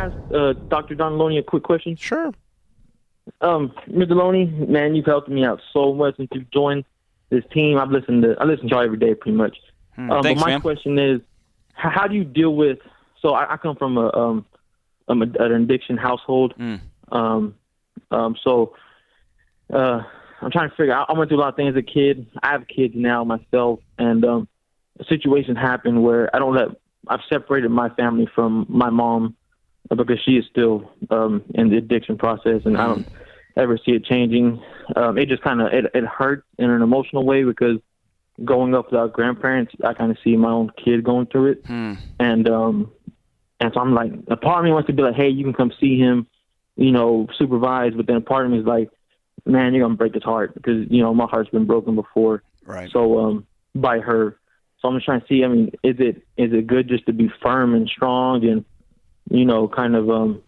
ask Dr. Don Loney a quick question? Sure. Mr. Loney, man, you've helped me out so much since you've joined this team. I listen to y'all every day, pretty much. Thanks, but my man. question is, how do you deal with? So I come from an addiction household. So I'm trying to figure out. I went through a lot of things as a kid. I have kids now myself, and a situation happened where I've separated my family from my mom because she is still in the addiction process, and I don't ever see it changing. It just kind of it hurts in an emotional way because growing up without grandparents, I kind of see my own kid going through it, and so I'm like, a part of me wants to be like, hey, you can come see him, supervise, but then a part of me is like, man, you're gonna break his heart because my heart's been broken before, right? So by her, so I'm just trying to see. I mean, is it good just to be firm and strong and kind of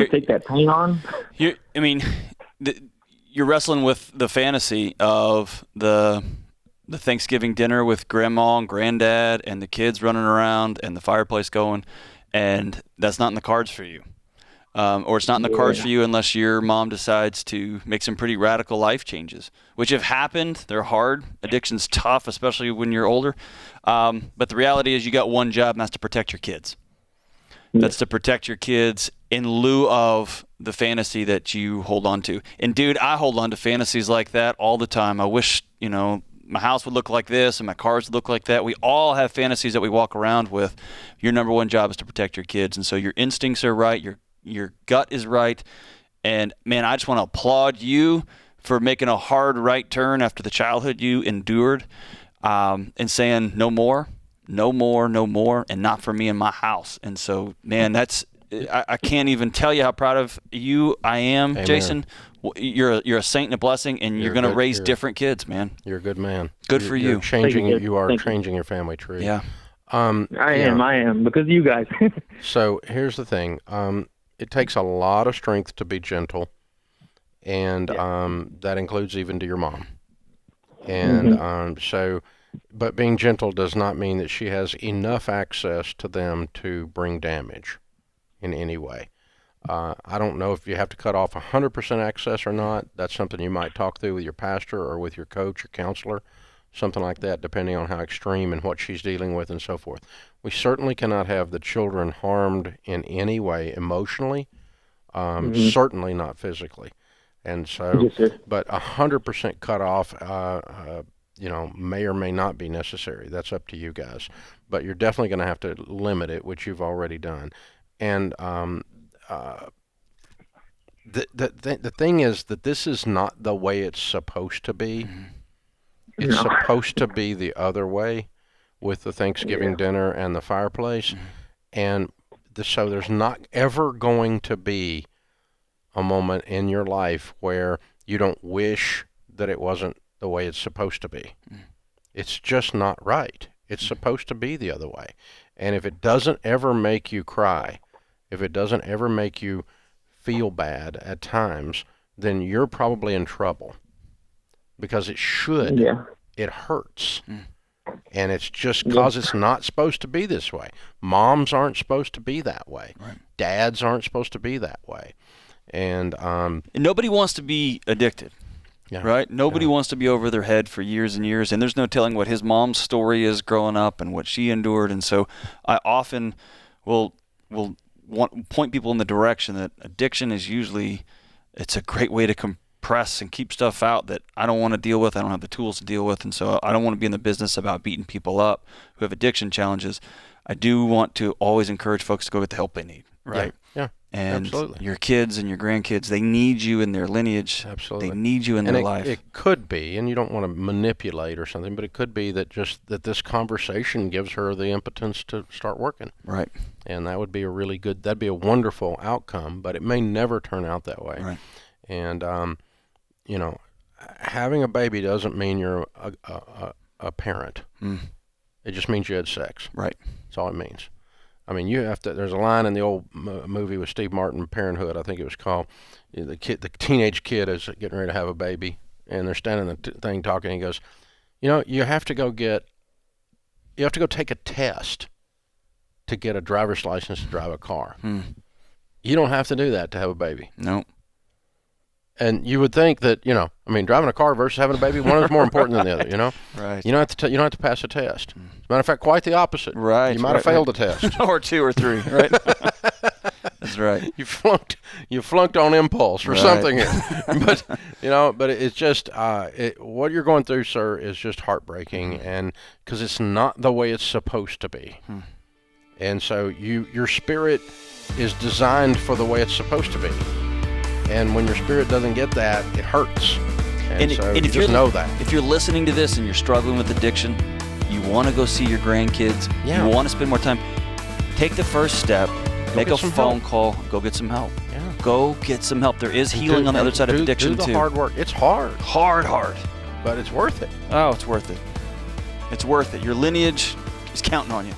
take that pain on? You're wrestling with the fantasy of the Thanksgiving dinner with grandma and granddad and the kids running around and the fireplace going, and that's not in the cards for you. Or it's not in the cards for you unless your mom decides to make some pretty radical life changes, which have happened. They're hard. Addiction's tough, especially when you're older. But the reality is you got one job, and that's to protect your kids. That's to protect your kids in lieu of the fantasy that you hold on to. And, dude, I hold on to fantasies like that all the time. I wish, my house would look like this and my cars would look like that. We all have fantasies that we walk around with. Your number one job is to protect your kids. And so your instincts are right. Your gut is right. And, man, I just want to applaud you for making a hard right turn after the childhood you endured and saying no more, and not for me in my house. And so, man, I can't even tell you how proud of you I am, Amen. Jason. You're a saint and a blessing, and you're going to raise different kids, man. You're a good man. Good for you. You are changing your family tree. Yeah. I am, because of you guys. So here's the thing. It takes a lot of strength to be gentle, and that includes even to your mom. And but being gentle does not mean that she has enough access to them to bring damage in any way. I don't know if you have to cut off 100% access or not. That's something you might talk through with your pastor or with your coach or counselor, something like that, depending on how extreme and what she's dealing with and so forth. We certainly cannot have the children harmed in any way emotionally, certainly not physically. And so, but 100% cut off, may or may not be necessary. That's up to you guys. But you're definitely going to have to limit it, which you've already done. And the thing is that this is not the way it's supposed to be. It's supposed to be the other way with the Thanksgiving dinner and the fireplace. And so there's not ever going to be a moment in your life where you don't wish that it wasn't the way it's supposed to be. It's just not right. It's supposed to be the other way. And if it doesn't ever make you cry, if it doesn't ever make you feel bad at times, then you're probably in trouble. Because it should. Yeah. It hurts. And it's just because it's not supposed to be this way. Moms aren't supposed to be that way. Right. Dads aren't supposed to be that way. And nobody wants to be addicted. Yeah. Right? Nobody wants to be over their head for years and years, and there's no telling what his mom's story is growing up and what she endured. And so I often will point people in the direction that addiction is usually, it's a great way to compress and keep stuff out that I don't want to deal with, I don't have the tools to deal with, and so I don't want to be in the business about beating people up who have addiction challenges. I do want to always encourage folks to go get the help they need, right? Yeah. And absolutely. Your kids and your grandkids, they need you in their lineage. Absolutely. They need you in their life. It could be, and you don't want to manipulate or something, but it could be that just that this conversation gives her the impotence to start working. Right. And that would be that'd be a wonderful outcome, but it may never turn out that way. Right. And, having a baby doesn't mean you're a parent. It just means you had sex. Right. That's all it means. I mean, there's a line in the old movie with Steve Martin, Parenthood, I think it was called. The teenage kid is getting ready to have a baby, and they're standing in the thing talking. And he goes, you have to go take a test to get a driver's license to drive a car. You don't have to do that to have a baby. Nope. And you would think that, driving a car versus having a baby, one is more important than the other, Right. You don't have to pass a test. As a matter of fact, quite the opposite. Right. You might have failed a test. Or 2 or 3, right? That's right. You flunked on impulse or something. But it's just what you're going through, sir, is just heartbreaking, and because it's not the way it's supposed to be. And so your spirit is designed for the way it's supposed to be. And when your spirit doesn't get that, it hurts. And so you just know that. If you're listening to this and you're struggling with addiction, you want to go see your grandkids, you want to spend more time, take the first step, make a phone call, go get some help. Yeah. Go get some help. There is healing on the other side of addiction, too. Do the hard work. It's hard. Hard. But it's worth it. Oh, it's worth it. It's worth it. Your lineage is counting on you.